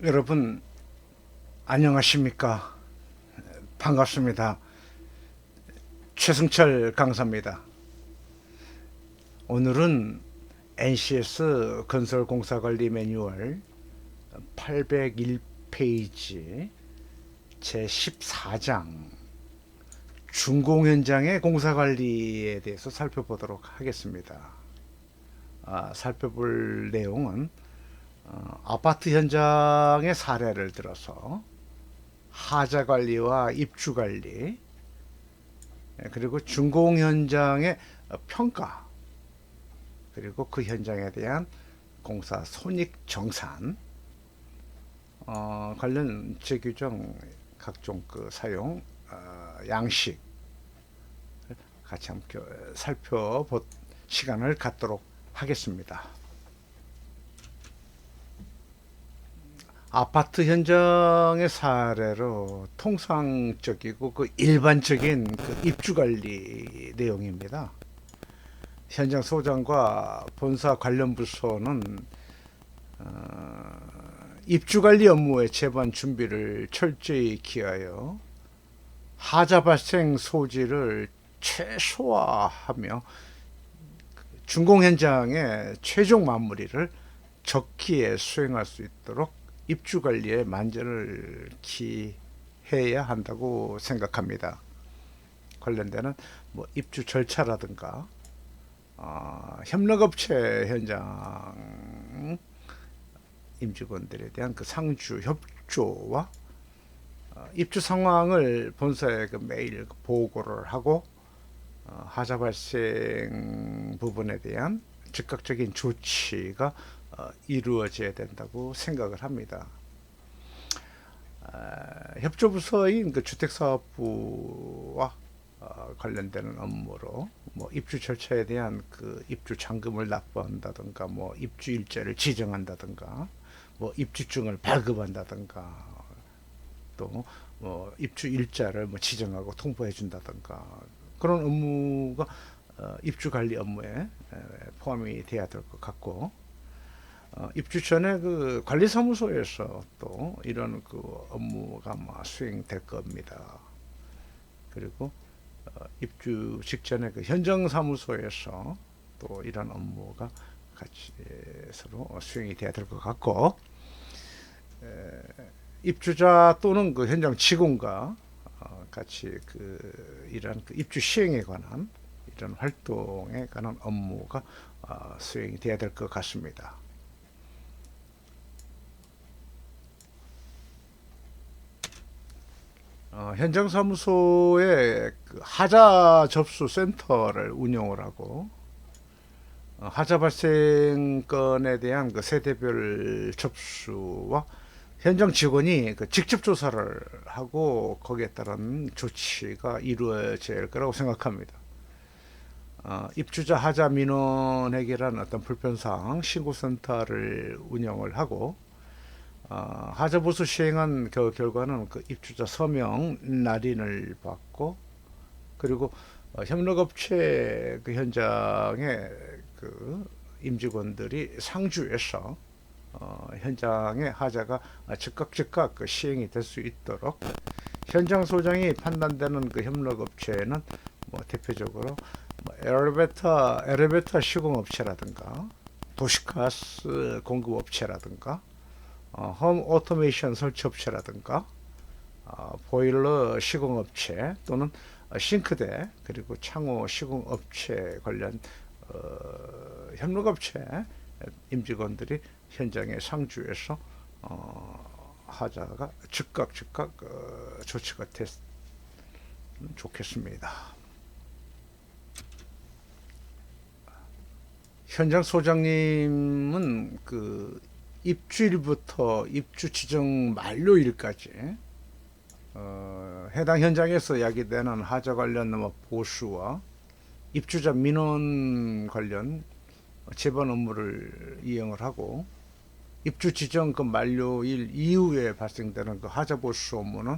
여러분 안녕하십니까? 반갑습니다. 최승철 강사입니다. 오늘은 NCS 건설공사관리 매뉴얼 801페이지 제14장 준공 현장의 공사관리에 대해서 살펴보도록 하겠습니다. 살펴볼 내용은 아파트 현장의 사례를 들어서 하자 관리와 입주 관리, 그리고 준공 현장의 평가, 그리고 그 현장에 대한 공사 손익 정산, 관련 제규정 각종 그 사용 양식 같이 함께 살펴볼 시간을 갖도록 하겠습니다. 아파트 현장의 사례로 통상적이고 그 일반적인 그 입주 관리 내용입니다. 현장 소장과 본사 관련 부서는 입주 관리 업무의 제반 준비를 철저히 기하여 하자 발생 소지를 최소화하며 준공 현장의 최종 마무리를 적기에 수행할 수 있도록 입주 관리에 만전을 기해야 한다고 생각합니다. 관련되는 뭐 입주 절차라든가 협력업체 현장 임직원들에 대한 그 상주 협조와 입주 상황을 본사에 그 매일 보고를 하고 하자 발생 부분에 대한 즉각적인 조치가 이루어져야 된다고 생각을 합니다. 협조부서인 그 주택사업부와 관련되는 업무로 뭐 입주 절차에 대한 그 입주 잔금을 납부한다든가, 뭐 입주 일자를 지정한다든가, 뭐 입주증을 발급한다든가, 또 뭐 입주 일자를 뭐 지정하고 통보해 준다든가, 그런 업무가 입주 관리 업무에 포함이 돼야 될 것 같고, 입주 전에 그 관리사무소에서 또 이런 그 업무가 아마 수행될 겁니다. 그리고 입주 직전에 그 현장사무소에서 또 이런 업무가 같이 서로 수행이 돼야 될 것 같고, 입주자 또는 그 현장 직원과 같이 그 이런 그 입주 시행에 관한 이런 활동에 관한 업무가 수행이 돼야 될 것 같습니다. 현장 사무소에 그 하자 접수 센터를 운영을 하고, 하자 발생 건에 대한 그 세대별 접수와 현장 직원이 그 직접 조사를 하고 거기에 따른 조치가 이루어질 거라고 생각합니다. 입주자 하자 민원에 관한 어떤 불편사항 신고센터를 운영을 하고, 하자 보수 시행한 그 결과는 그 입주자 서명 날인을 받고, 그리고 협력업체 그 현장에 그 임직원들이 상주해서 현장의 하자가 즉각 그 시행이 될 수 있도록 현장 소장이 판단되는 그 협력업체는 뭐 대표적으로 뭐 엘리베이터 시공업체라든가, 도시가스 공급업체라든가, 홈 오토메이션 설치업체라든가, 보일러 시공업체 또는 싱크대 그리고 창호 시공업체 관련 협력업체 임직원들이 현장에 상주해서 하자가 즉각 조치가 됐으면 좋겠습니다. 현장 소장님은 그 입주일부터 입주 지정 만료일까지 해당 현장에서 야기되는 하자 관련 보수와 입주자 민원 관련 제반 업무를 이행을 하고, 입주 지정 그 만료일 이후에 발생되는 그 하자 보수 업무는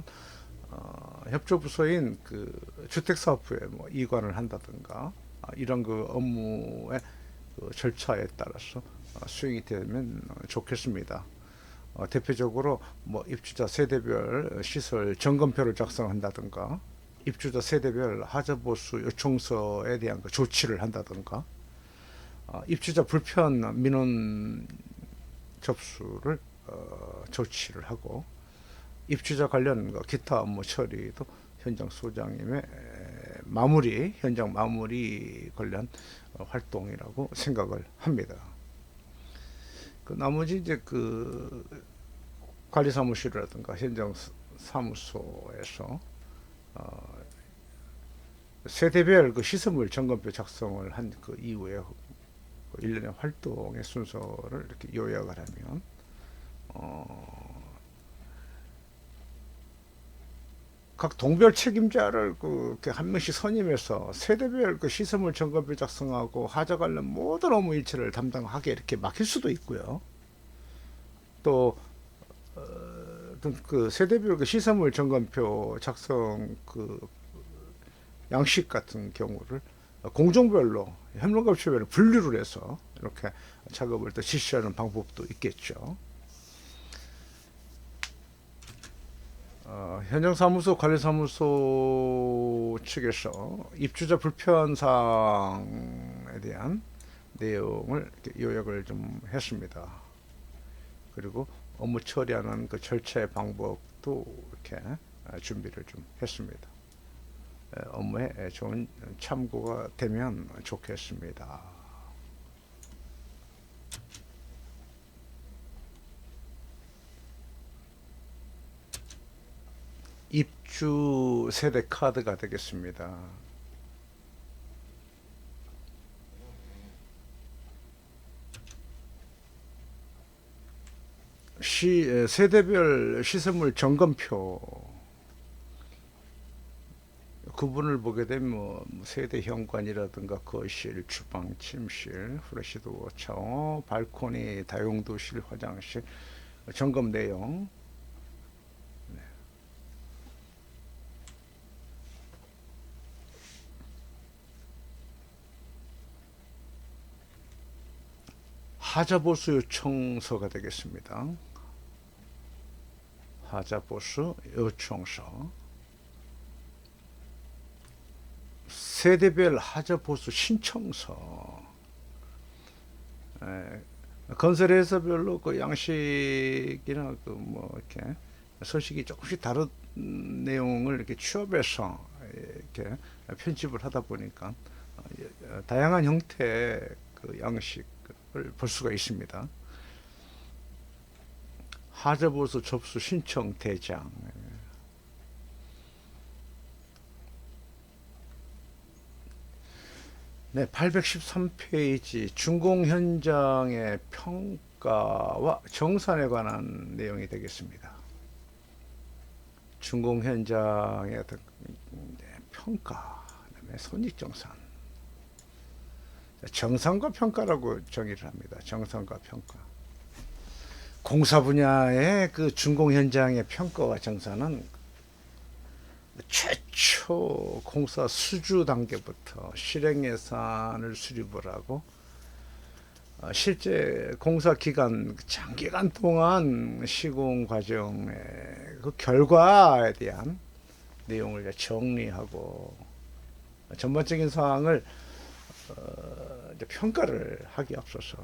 협조부서인 그 주택사업부에 뭐 이관을 한다든가, 이런 그 업무의 그 절차에 따라서 수행이 되면 좋겠습니다. 대표적으로 뭐 입주자 세대별 시설 점검표를 작성한다든가, 입주자 세대별 하자보수 요청서에 대한 그 조치를 한다든가, 입주자 불편 민원 접수를 조치를 하고, 입주자 관련 기타 업무 처리도 현장 소장님의 현장 마무리 관련 활동이라고 생각을 합니다. 그 나머지 이제 그 관리사무실이라든가 현장 사무소에서 세대별 그 시설물 점검표 작성을 한 그 이후에 일련의 활동의 순서를 이렇게 요약을 하면, 각 동별 책임자를 그렇게 한 명씩 선임해서 세대별 그 시설물 점검표 작성하고 하자 관련 모든 업무 일체를 담당하게 이렇게 맡길 수도 있고요. 또 그 세대별 그 시설물 점검표 작성 그 양식 같은 경우를 공종별로 협력업체별로 분류를 해서 이렇게 작업을 또 실시하는 방법도 있겠죠. 현장사무소 관리사무소 측에서 입주자 불편사항에 대한 내용을 이렇게 요약을 좀 했습니다. 그리고 업무 처리하는 그 절차의 방법도 이렇게 준비를 좀 했습니다. 업무에 좋은 참고가 되면 좋겠습니다. 입주 세대 카드가 되겠습니다. 세대별 시설물 점검표 구분을 보게 되면 뭐 세대 현관이라든가 거실, 주방, 침실, 플래시도어, 샤워, 발코니, 다용도실, 화장실 점검 내용, 하자보수 요청서가 되겠습니다. 하자보수 요청서, 세대별 하자보수 신청서, 건설회사별로 그 양식이나 그 뭐 이렇게 서식이 조금씩 다른 내용을 이렇게 취합해서 이렇게 편집을 하다 보니까 다양한 형태의 그 양식을 볼 수가 있습니다. 하자보수 접수 신청 대장, 네, 813페이지 준공 현장의 평가와 정산에 관한 내용이 되겠습니다. 준공 현장의 평가, 그다음에 손익정산, 정산과 평가라고 정의를 합니다. 정산과 평가. 공사 분야의 그 준공 현장의 평가와 정산은 최초 공사 수주 단계부터 실행 예산을 수립을 하고 실제 공사 기간 장기간 동안 시공 과정의 그 결과에 대한 내용을 정리하고 전반적인 사항을 평가를 하기 앞서서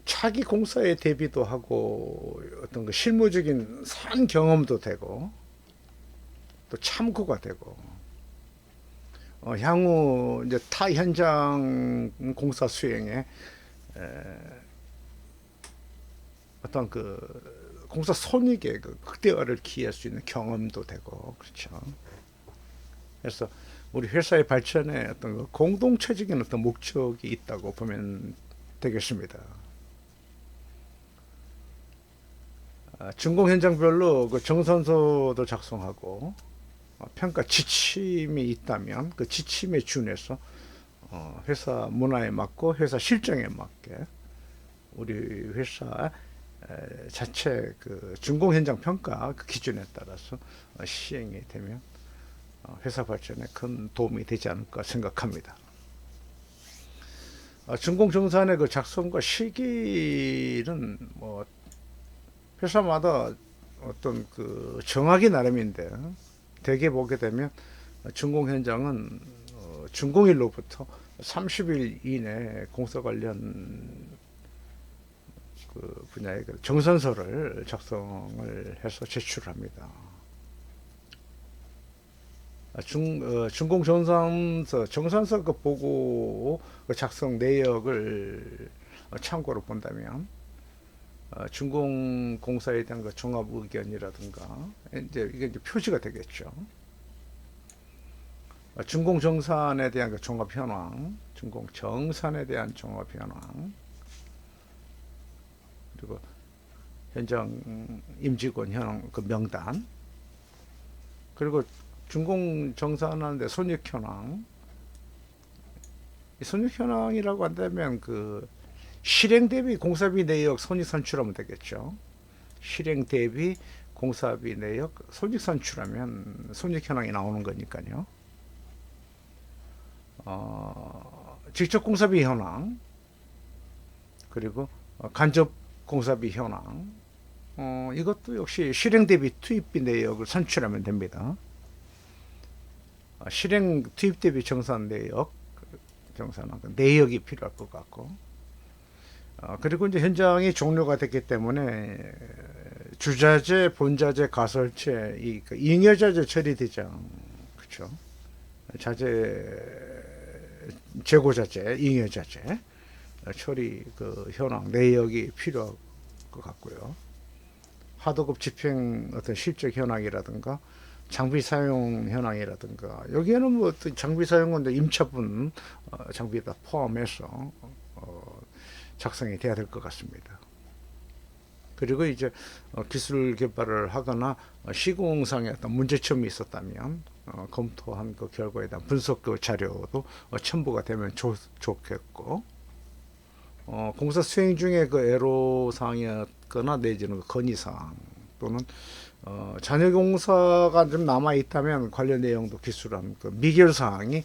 차기 공사에 대비도 하고 어떤 그 실무적인 산 경험도 되고 또 참고가 되고 향후 이제 타 현장 공사 수행에 어떤 그 공사 손익의 그 극대화를 기할 수 있는 경험도 되고 그렇죠. 그래서 우리 회사의 발전에 어떤 그 공동체적인 어떤 목적이 있다고 보면 되겠습니다. 준공 현장별로 그 정산서도 작성하고 평가 지침이 있다면 그 지침에 준해서 회사 문화에 맞고 회사 실정에 맞게 우리 회사 자체 그 준공 현장 평가 그 기준에 따라서 시행이 되면 회사 발전에 큰 도움이 되지 않을까 생각합니다. 준공정산의 그 작성과 시기는 뭐 회사마다 어떤 그 정하기 나름인데, 대개 보게 되면 준공 현장은 준공일로부터 30일 이내 공사 관련 그 분야의 그 정산서를 작성을 해서 제출합니다. 준공정산서, 정산서 그 보고 그 작성 내역을 참고로 본다면 준공공사에 대한 그 종합 의견이라든가 이게 이제 표시가 되겠죠. 준공정산에 대한 그 종합 현황, 준공정산에 대한 종합 현황, 그리고 현장 임직원 현황 그 명단, 그리고 준공정산하는데 손익 현황. 손익 현황이라고 한다면 그 실행 대비 공사비 내역 손익 산출하면 되겠죠. 실행 대비 공사비 내역 손익 산출하면 손익 현황이 나오는 거니까요. 직접 공사비 현황, 그리고 간접 공사비 현황, 이것도 역시 실행 대비 투입비 내역을 산출하면 됩니다. 실행 투입 대비 정산 내역, 정산한 내역이 필요할 것 같고, 그리고 이제 현장이 종료가 됐기 때문에 주자재, 본자재, 가설체, 잉여자재 처리대장, 그렇죠? 자재, 재고자재, 잉여자재 처리 그 현황 내역이 필요할 것 같고요. 하도급 집행 어떤 실적 현황이라든가 장비 사용 현황이라든가, 여기에는 뭐 어떤 장비 사용은 임차분 장비 다 포함해서 작성이 돼야 될 것 같습니다. 그리고 이제 기술 개발을 하거나 시공상에 어떤 문제점이 있었다면 검토한 그 결과에 대한 분석 그 자료도 첨부가 되면 좋겠고, 공사 수행 중에 그 애로사항이었거나 내지는 그 건의사항 또는 잔여 공사가 좀 남아 있다면 관련 내용도 기술한 그 미결 사항이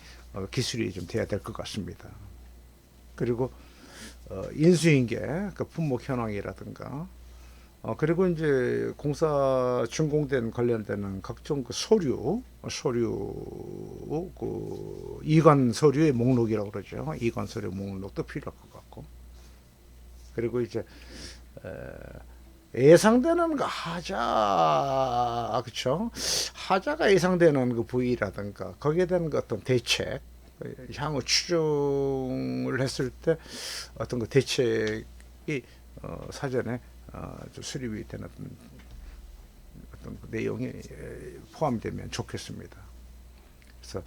기술이 좀 돼야 될 것 같습니다. 그리고 인수인계 그 품목 현황이라든가, 그리고 이제 공사 준공된 관련되는 각종 그 서류 그 이관 서류의 목록이라고 그러죠. 이관 서류 목록도 필요할 것 같고, 그리고 이제 예상되는 그 하자, 그렇죠? 하자가 예상되는 그 부위라든가 거기에 대한 그 어떤 대책, 향후 추정을 했을 때 어떤 그 대책이 사전에 좀 수립이 되는 어떤 그 내용이 포함되면 좋겠습니다. 그래서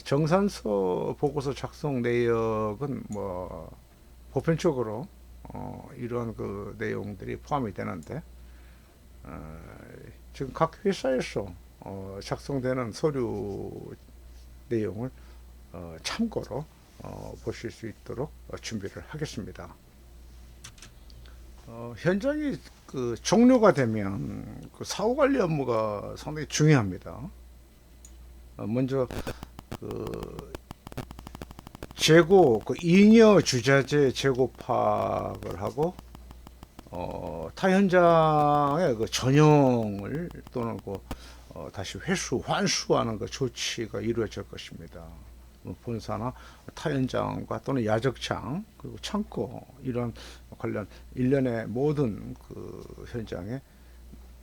정산서 보고서 작성 내역은 뭐 보편적으로 이러한 그 내용들이 포함이 되는데, 지금 각 회사에서 작성되는 서류 내용을 참고로 보실 수 있도록 준비를 하겠습니다. 현장이 그 종료가 되면 그 사후 관리 업무가 상당히 중요합니다. 먼저 그 재고, 그 잉여 주자재 재고 파악을 하고, 타 현장의 그 전형을 또는 그 다시 회수, 환수하는 그 조치가 이루어질 것입니다. 본사나 타 현장과 또는 야적장, 그리고 창고, 이런 관련 일련의 모든 그 현장의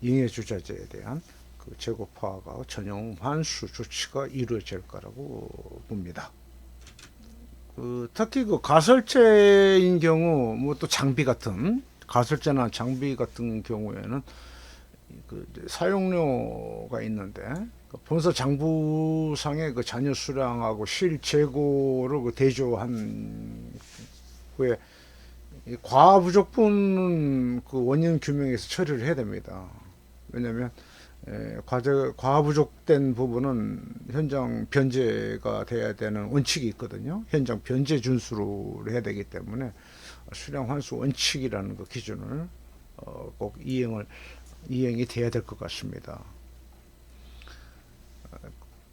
잉여 주자재에 대한 그 재고 파악하고 전형 환수 조치가 이루어질 거라고 봅니다. 특히 그 가설제인 경우, 뭐 또 장비 같은 가설제나 장비 같은 경우에는 그 사용료가 있는데, 그 본사 장부상의 그 잔여 수량하고 실재고를 그 대조한 후에 과부 부족분은 그 원인 규명에서 처리를 해야 됩니다. 왜냐하면 과하 부족된 부분은 현장 변제가 돼야 되는 원칙이 있거든요. 현장 변제 준수를 해야 되기 때문에 수량 환수 원칙이라는 그 기준을 꼭 이행이 돼야 될 것 같습니다.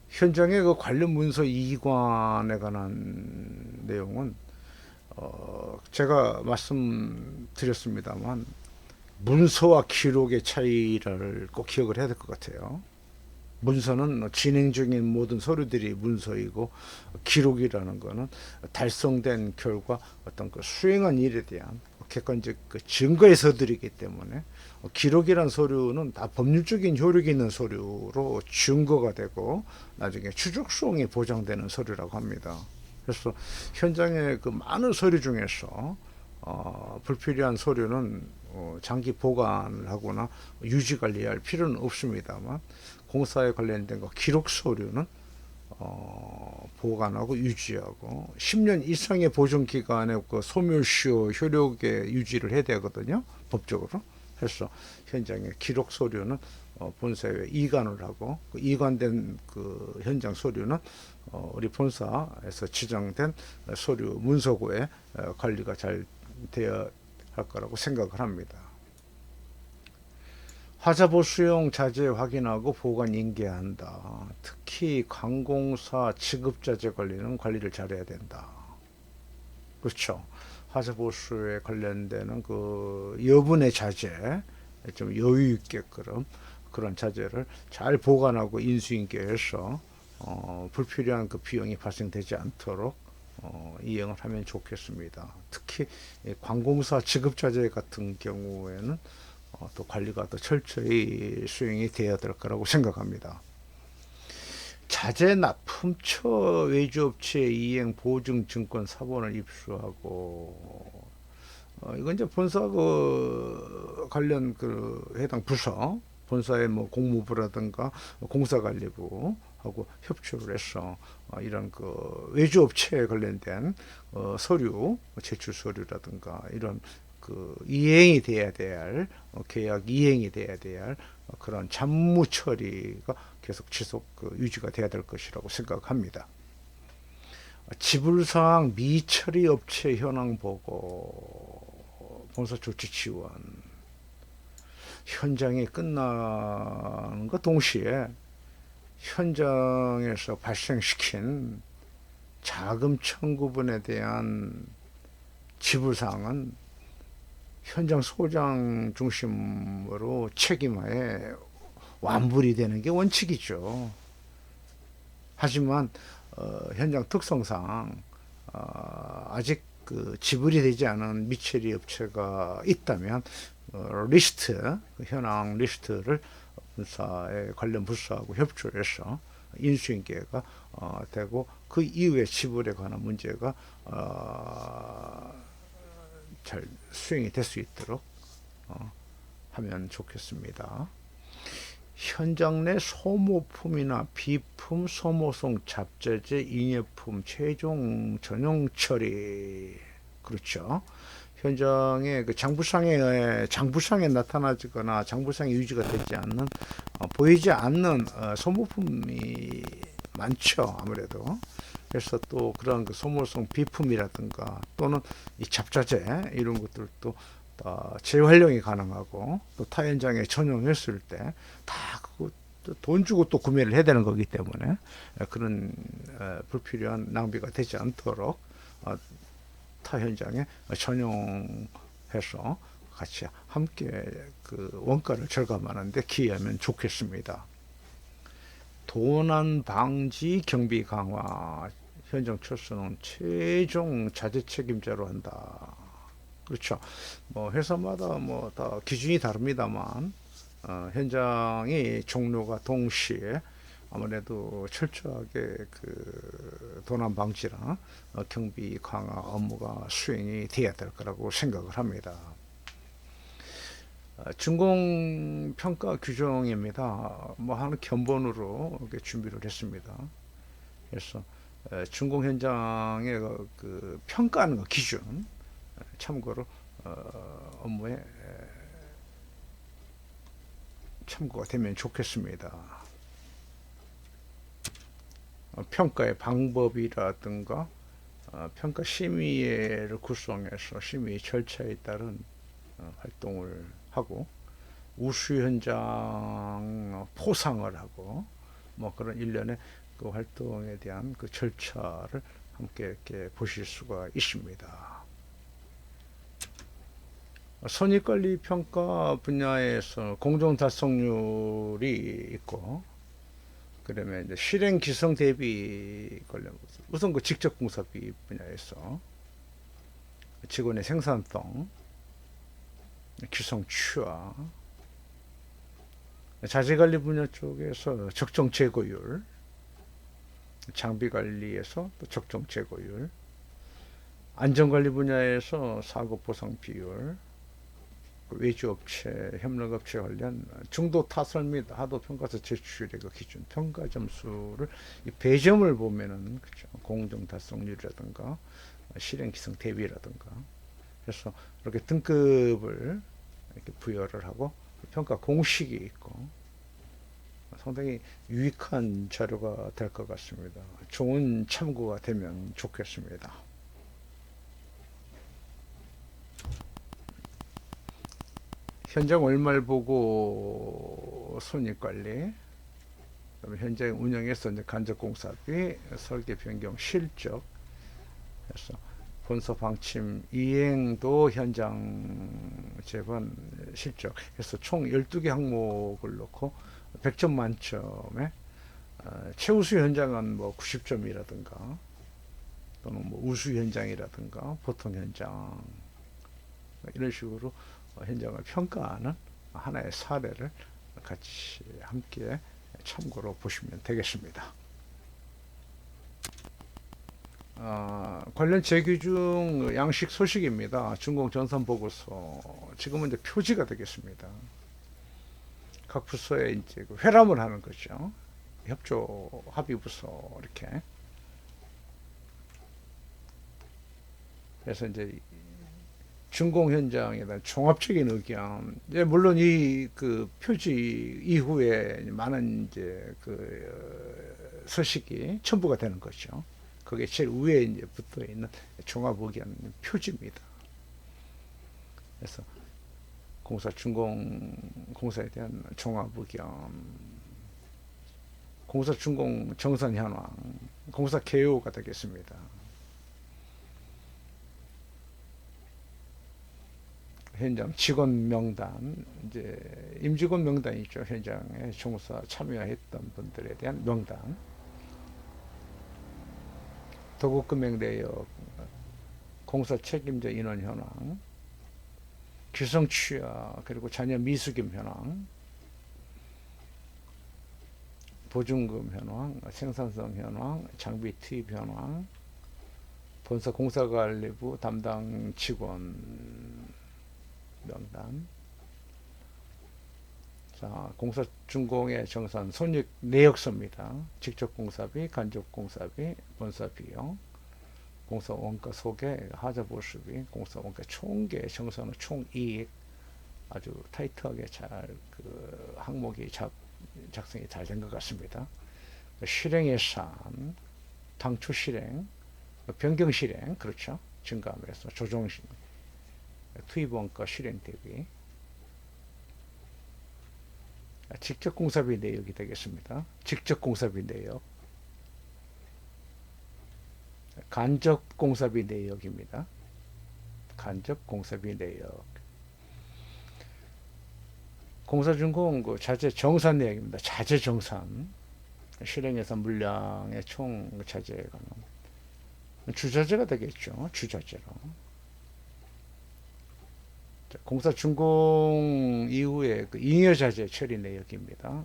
현장의 그 관련 문서 이관에 관한 내용은 제가 말씀드렸습니다만 문서와 기록의 차이를 꼭 기억을 해야 될 것 같아요. 문서는 진행 중인 모든 서류들이 문서이고, 기록이라는 것은 달성된 결과, 어떤 그 수행한 일에 대한 객관적 그 증거의 서들이기 때문에, 기록이란 서류는 다 법률적인 효력이 있는 서류로 증거가 되고 나중에 추적성이 보장되는 서류라고 합니다. 그래서 현장의 그 많은 서류 중에서 불필요한 서류는 장기 보관을 하거나 유지 관리할 필요는 없습니다만, 공사에 관련된 거 기록 서류는 보관하고 유지하고 10년 이상의 보존 기간에 그 소멸시효 효력에 유지를 해야 되거든요, 법적으로. 해서 현장의 기록 서류는 본사에 이관을 하고, 그 이관된 그 현장 서류는 우리 본사에서 지정된 서류 문서고에 관리가 잘 되어야 할 거라고 생각을 합니다. 하자보수용 자재 확인하고 보관 인계한다. 특히 관공사 지급자재 관리는 관리를 잘해야 된다. 그렇죠. 하자보수에 관련되는 그 여분의 자재, 좀 여유 있게끔 그런 자재를 잘 보관하고 인수인계해서 불필요한 그 비용이 발생되지 않도록 이행을 하면 좋겠습니다. 특히 관공사 지급자재 같은 경우에는 또 관리가 더 철저히 수행이 되어야 될 거라고 생각합니다. 자재 납품처 외주업체 이행 보증 증권 사본을 입수하고, 이건 이제 본사 그 관련 그 해당 부서, 본사의 뭐 공무부라든가 공사관리부 하고 협조를 해서 이런 그 외주업체에 관련된 서류, 제출 서류라든가 이런 그 이행이 돼야 될, 계약 이행이 돼야 될 그런 잡무 처리가 계속 지속 유지가 돼야 될 것이라고 생각합니다. 지불사항 미처리 업체 현황 보고, 본사 조치 지원. 현장이 끝나는 것 동시에 현장에서 발생시킨 자금 청구분에 대한 지불사항은 현장 소장 중심으로 책임하에 완불이 되는 게 원칙이죠. 하지만 현장 특성상 아직 그 지불이 되지 않은 미처리 업체가 있다면 리스트, 현황 리스트를 본사의 관련 부서하고 협조해서 인수인계가 되고, 그 이후에 지불에 관한 문제가 잘 수행이 될 수 있도록 하면 좋겠습니다. 현장 내 소모품이나 비품, 소모성 잡재재, 인예품 최종 전용 처리. 그렇죠. 현장의 그 장부상에 나타나거나 장부상에 유지가 되지 않는, 보이지 않는 소모품이 많죠, 아무래도. 그래서 또 그런 그 소모성 비품이라든가 또는 이 잡자재 이런 것들도 재활용이 가능하고, 또 타 현장에 전용했을 때 다 돈 주고 또 구매를 해야 되는 거기 때문에 그런 불필요한 낭비가 되지 않도록 타 현장에 전용해서 같이 함께 그 원가를 절감하는데 기여하면 좋겠습니다. 도난 방지 경비 강화. 현장 철수는 최종 자재 책임자로 한다. 그렇죠. 뭐 회사마다 뭐 다 기준이 다릅니다만, 현장이 종료가 동시에 아무래도 철저하게 그 도난 방지나 경비 강화 업무가 수행이 돼야 될 거라고 생각을 합니다. 준공 평가 규정입니다. 뭐 하는 견본으로 이렇게 준비를 했습니다. 그래서 준공 현장의 그 평가하는 거 기준 참고로 업무에 참고가 되면 좋겠습니다. 평가의 방법이라든가 평가 심의회를 구성해서 심의 절차에 따른 활동을 하고, 우수 현장 포상을 하고, 뭐 그런 일련의 그 활동에 대한 그 절차를 함께 이렇게 보실 수가 있습니다. 손익관리 평가 분야에서 공정 달성률이 있고, 그러면 이제 실행 기성 대비 관련 우선 그 직접 공사비 분야에서 직원의 생산성, 기성 취하, 자재관리 분야 쪽에서 적정 재고율, 장비 관리에서 또 적정 재고율, 안전관리 분야에서 사고 보상 비율, 외주업체, 협력업체 관련 중도 타설 및 하도 평가서 제출의 그 기준 평가 점수를 배점을 보면은 그죠, 공정 달성률이라든가 실행 기성 대비라든가, 그래서 이렇게 등급을 이렇게 부여를 하고 평가 공식이 있고 상당히 유익한 자료가 될 것 같습니다. 좋은 참고가 되면 좋겠습니다. 현장 월말 보고 손익관리, 현장 운영에서 이제 간접공사비, 설계 변경 실적, 그래서 본서 방침 이행도 현장 재건 실적, 그래서 총 12개 항목을 놓고 100점 만점에 최우수 현장은 뭐 90점이라든가 또는 뭐 우수 현장이라든가 보통 현장, 이런 식으로 현장을 평가하는 하나의 사례를 같이 함께 참고로 보시면 되겠습니다. 관련 재규중 양식 소식입니다. 준공 전산 보고서 지금은 이제 표지가 되겠습니다. 각 부서에 이제 그 회람을 하는 거죠. 협조 합의 부서 이렇게. 그래서 이제 준공 현장에 대한 종합적인 의견, 물론 이 그 표지 이후에 많은 이제 그 서식이 첨부가 되는 거죠. 그게 제일 위에 이제 붙어 있는 종합 의견 표지입니다. 그래서 공사 준공 공사에 대한 종합 의견, 공사 준공 정산 현황, 공사 개요가 되겠습니다. 현장 직원 명단, 이제 임직원 명단이 있죠. 현장에 종사 참여했던 분들에 대한 명단, 도급금액 내역, 공사 책임자 인원 현황, 규성 취하, 그리고 자녀 미수금 현황, 보증금 현황, 생산성 현황, 장비 투입 현황, 본사 공사관리부 담당 직원 명단. 자, 공사 준공의 정산 손익 내역서입니다. 직접 공사비, 간접 공사비, 본사 비용, 공사 원가 소개, 하자 보수비, 공사 원가 총계, 정산 후 총이익. 아주 타이트하게 잘 그 항목이 작성이 잘 된 것 같습니다. 실행 예산, 당초 실행, 변경 실행, 그렇죠. 증감해서 조정 투입 원가 실행 대비, 직접 공사비 내역이 되겠습니다. 직접 공사비 내역, 간접 공사비 내역입니다. 간접 공사비 내역, 공사준공 그 자재 정산 내역입니다. 자재 정산, 실행 예산 물량의 총 자재가 주자재가 되겠죠. 주자재로. 공사 준공 이후에 그 잉여자재 처리 내역입니다.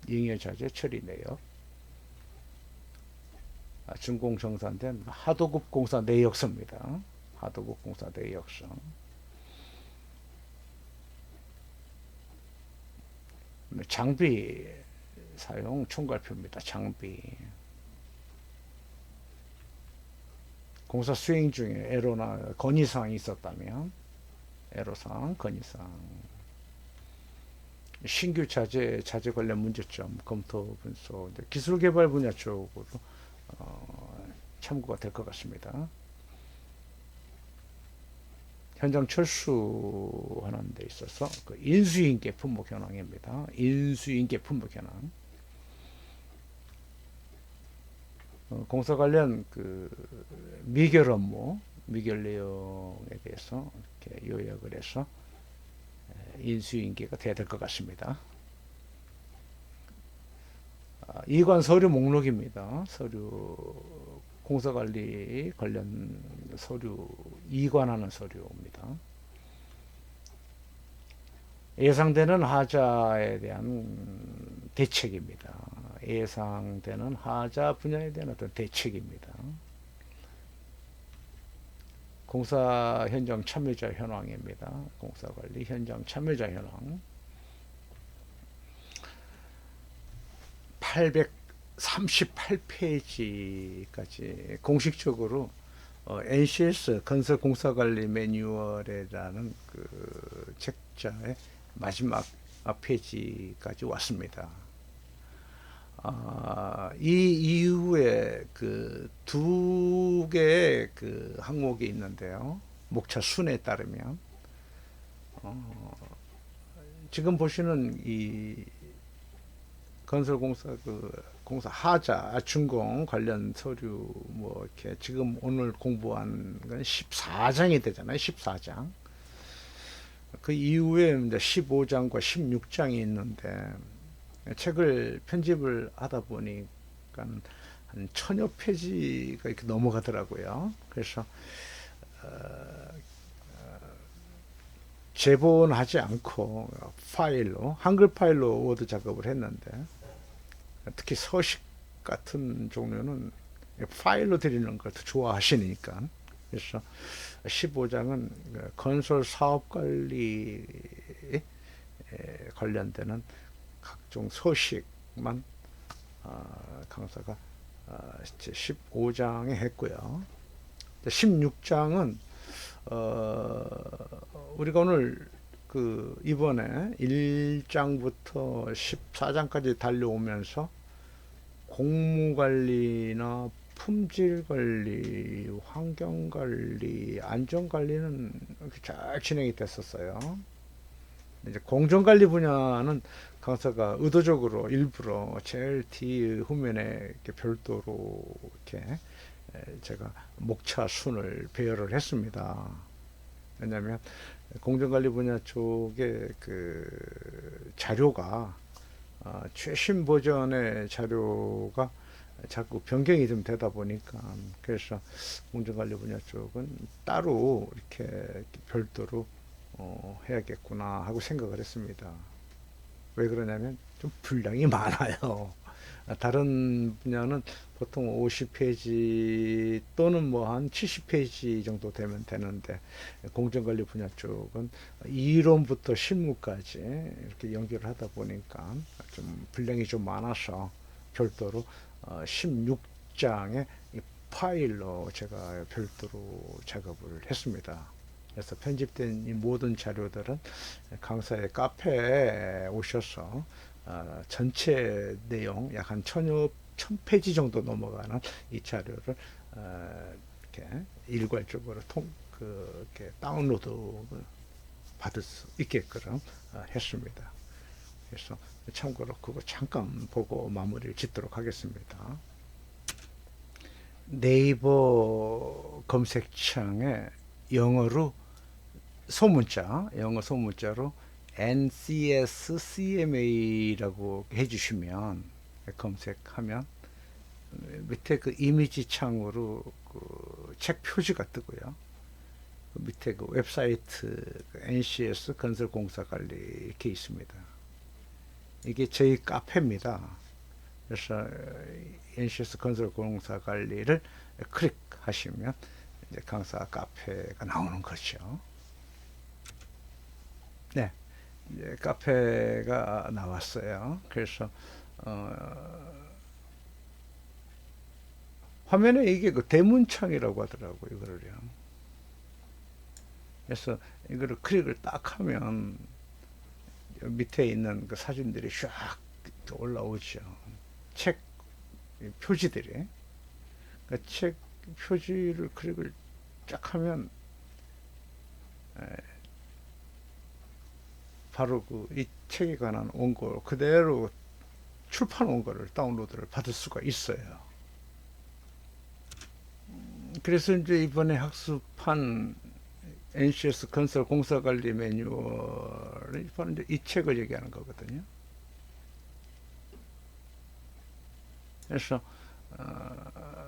잉여자재 처리 내역. 준공 정산된 하도급 공사 내역서입니다. 하도급 공사 내역서. 장비 사용 총괄표입니다. 장비. 공사 수행 중에 애로나 건의사항이 있었다면 애로사항, 건의사항, 신규 자재 관련 문제점 검토 분석, 기술개발 분야 쪽으로 참고가 될 것 같습니다. 현장 철수하는 데 있어서 그 인수인계 품목 현황입니다. 인수인계 품목 현황. 공사 관련 그 미결 업무, 미결 내용에 대해서 이렇게 요약을 해서 인수인계가 돼야 될 것 같습니다. 이관 서류 목록입니다. 서류 공사관리 관련 서류 이관하는 서류입니다. 예상되는 하자에 대한 대책입니다. 예상되는 하자 분야에 대한 어떤 대책입니다. 공사 현장 참여자 현황입니다. 공사관리 현장 참여자 현황 838페이지까지 공식적으로 NCS 건설공사관리 매뉴얼이라는 그 책자의 마지막 페이지까지 왔습니다. 이 이후에 그 두 개의 그 항목이 있는데요. 목차 순에 따르면 지금 보시는 이 건설공사 그 공사 하자 준공 관련 서류 뭐 이렇게 지금 오늘 공부한 건 14장이 되잖아요. 14장. 그 이후에 이제 15장과 16장이 있는데 책을 편집을 하다 보니까 한 1000여 페이지가 이렇게 넘어가더라고요. 그래서 제본하지 않고 파일로 한글 파일로 워드 작업을 했는데 특히 서식 같은 종류는 파일로 드리는 걸 더 좋아하시니까 그래서 15장은 건설 사업 관리 관련되는 각종 서식만 강사가 15장에 했고요. 16장은 우리가 오늘 그 이번에 1장부터 14장까지 달려오면서 공무관리나 품질관리, 환경관리, 안전관리는 잘 진행이 됐었어요. 이제 공정관리 분야는 강사가 의도적으로 일부러 제일 뒤 후면에 이렇게 별도로 이렇게 제가 목차 순을 배열을 했습니다. 왜냐하면 공정관리 분야 쪽에 그 자료가 최신 버전의 자료가 자꾸 변경이 좀 되다 보니까 그래서 공정관리 분야 쪽은 따로 이렇게 별도로 해야겠구나 하고 생각을 했습니다. 왜 그러냐면 좀 분량이 많아요. 다른 분야는 보통 50페이지 또는 뭐 한 70페이지 정도 되면 되는데 공정관리 분야 쪽은 이론부터 실무까지 이렇게 연결을 하다 보니까 좀 분량이 좀 많아서 별도로 16장의 파일로 제가 별도로 작업을 했습니다. 그래서 편집된 이 모든 자료들은 강사의 카페에 오셔서 전체 내용 약 한 1000페이지 정도 넘어가는 이 자료를 이렇게 일괄적으로 이렇게 다운로드 받을 수 있게끔 했습니다. 그래서 참고로 그거 잠깐 보고 마무리를 짓도록 하겠습니다. 네이버 검색창에 영어로 영어 소문자로 NCSCMA라고 해주시면 검색하면 밑에 그 이미지 창으로 그 책 표지가 뜨고요. 그 밑에 그 웹사이트 NCS 건설공사관리 이렇게 있습니다. 이게 저희 카페입니다. 그래서 NCS 건설공사관리를 클릭하시면 이제 강사 카페가 나오는 거죠. 네, 이제 카페가 나왔어요. 그래서 화면에 이게 그 대문창이라고 하더라고요. 이거를요. 그래서 이거를 클릭을 딱 하면 밑에 있는 그 사진들이 샥 올라오죠. 책 표지들이. 그러니까 책 표지를 클릭을 쫙 하면 바로 그 이 책에 관한 원고 그대로 출판 원고를 다운로드를 받을 수가 있어요. 그래서 이제 이번에 학습한 NCS 건설 공사관리 매뉴얼이 바로 이제 이 책을 얘기하는 거거든요. 그래서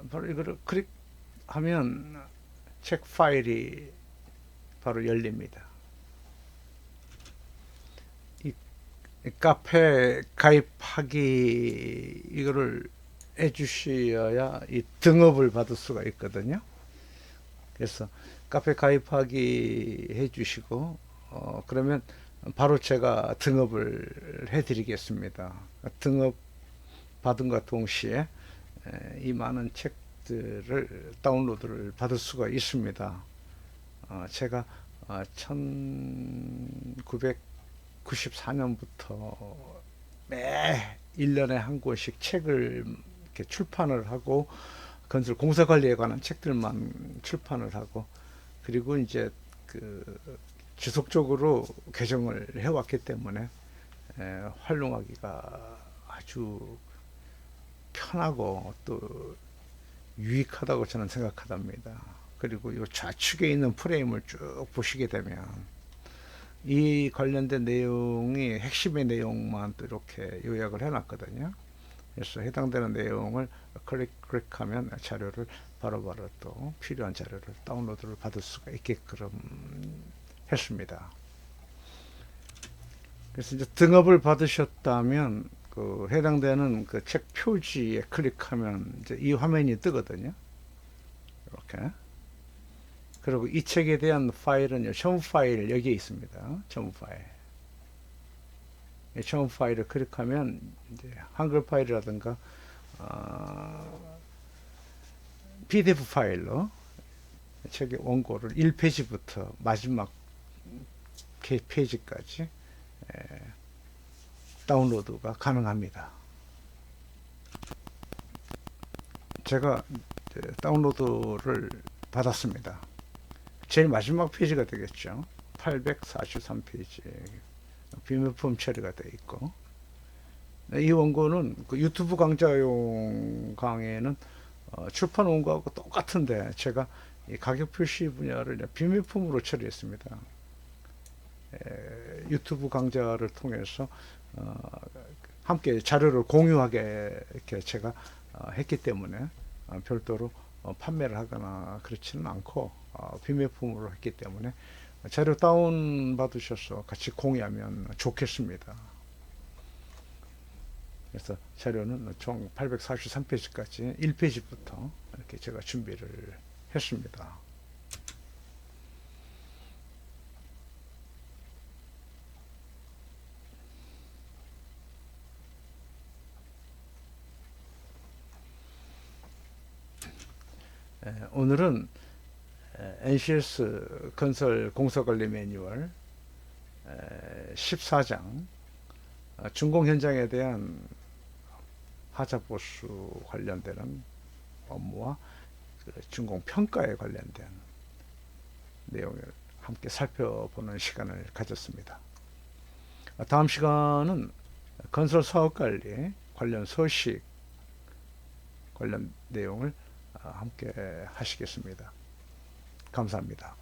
바로 이거를 클릭하면 책 파일이 바로 열립니다. 이 카페 가입하기 이거를 해주셔야 이 등업을 받을 수가 있거든요. 그래서 카페 가입하기 해주시고 그러면 바로 제가 등업을 해드리겠습니다. 등업 받은과 동시에 이 많은 책들을 다운로드를 받을 수가 있습니다. 제가 1994년부터 매 1년에 한 권씩 책을 이렇게 출판을 하고 건설 공사 관리에 관한 책들만 출판을 하고 그리고 이제 그 지속적으로 개정을 해왔기 때문에 활용하기가 아주 편하고 또 유익하다고 저는 생각합니다. 그리고 이 좌측에 있는 프레임을 쭉 보시게 되면 이 관련된 내용이 핵심의 내용만 또 이렇게 요약을 해놨거든요. 그래서 해당되는 내용을 클릭하면 자료를 바로바로 또 필요한 자료를 다운로드를 받을 수가 있게끔 했습니다. 그래서 이제 등업을 받으셨다면 그 해당되는 그 책 표지에 클릭하면 이제 이 화면이 뜨거든요. 이렇게. 그리고 이 책에 대한 파일은요, 첨부 파일 여기에 있습니다. 첨부 파일. 첨부 파일을 클릭하면 이제 한글 파일이라든가 PDF 파일로 책의 원고를 1페이지부터 마지막 페이지까지 다운로드가 가능합니다. 제가 다운로드를 받았습니다. 제일 마지막 페이지가 되겠죠. 843페이지 비밀품 처리가 되어 있고 이 원고는 그 유튜브 강좌용 강의에는 출판 원고하고 똑같은데 제가 이 가격 표시 분야를 비밀품으로 처리했습니다. 유튜브 강좌를 통해서 함께 자료를 공유하게 이렇게 제가 했기 때문에 별도로 판매를 하거나 그렇지는 않고 비밀품으로 했기 때문에 자료 다운 받으셔서 같이 공유하면 좋겠습니다. 그래서 자료는 총 843페이지까지 1페이지부터 이렇게 제가 준비를 했습니다. 오늘은 NCS 건설 공사관리 매뉴얼 14장 준공 현장에 대한 하자보수 관련되는 업무와 준공 평가에 관련된 내용을 함께 살펴보는 시간을 가졌습니다. 다음 시간은 건설 사업관리 관련 소식 관련 내용을 함께 하시겠습니다. 감사합니다.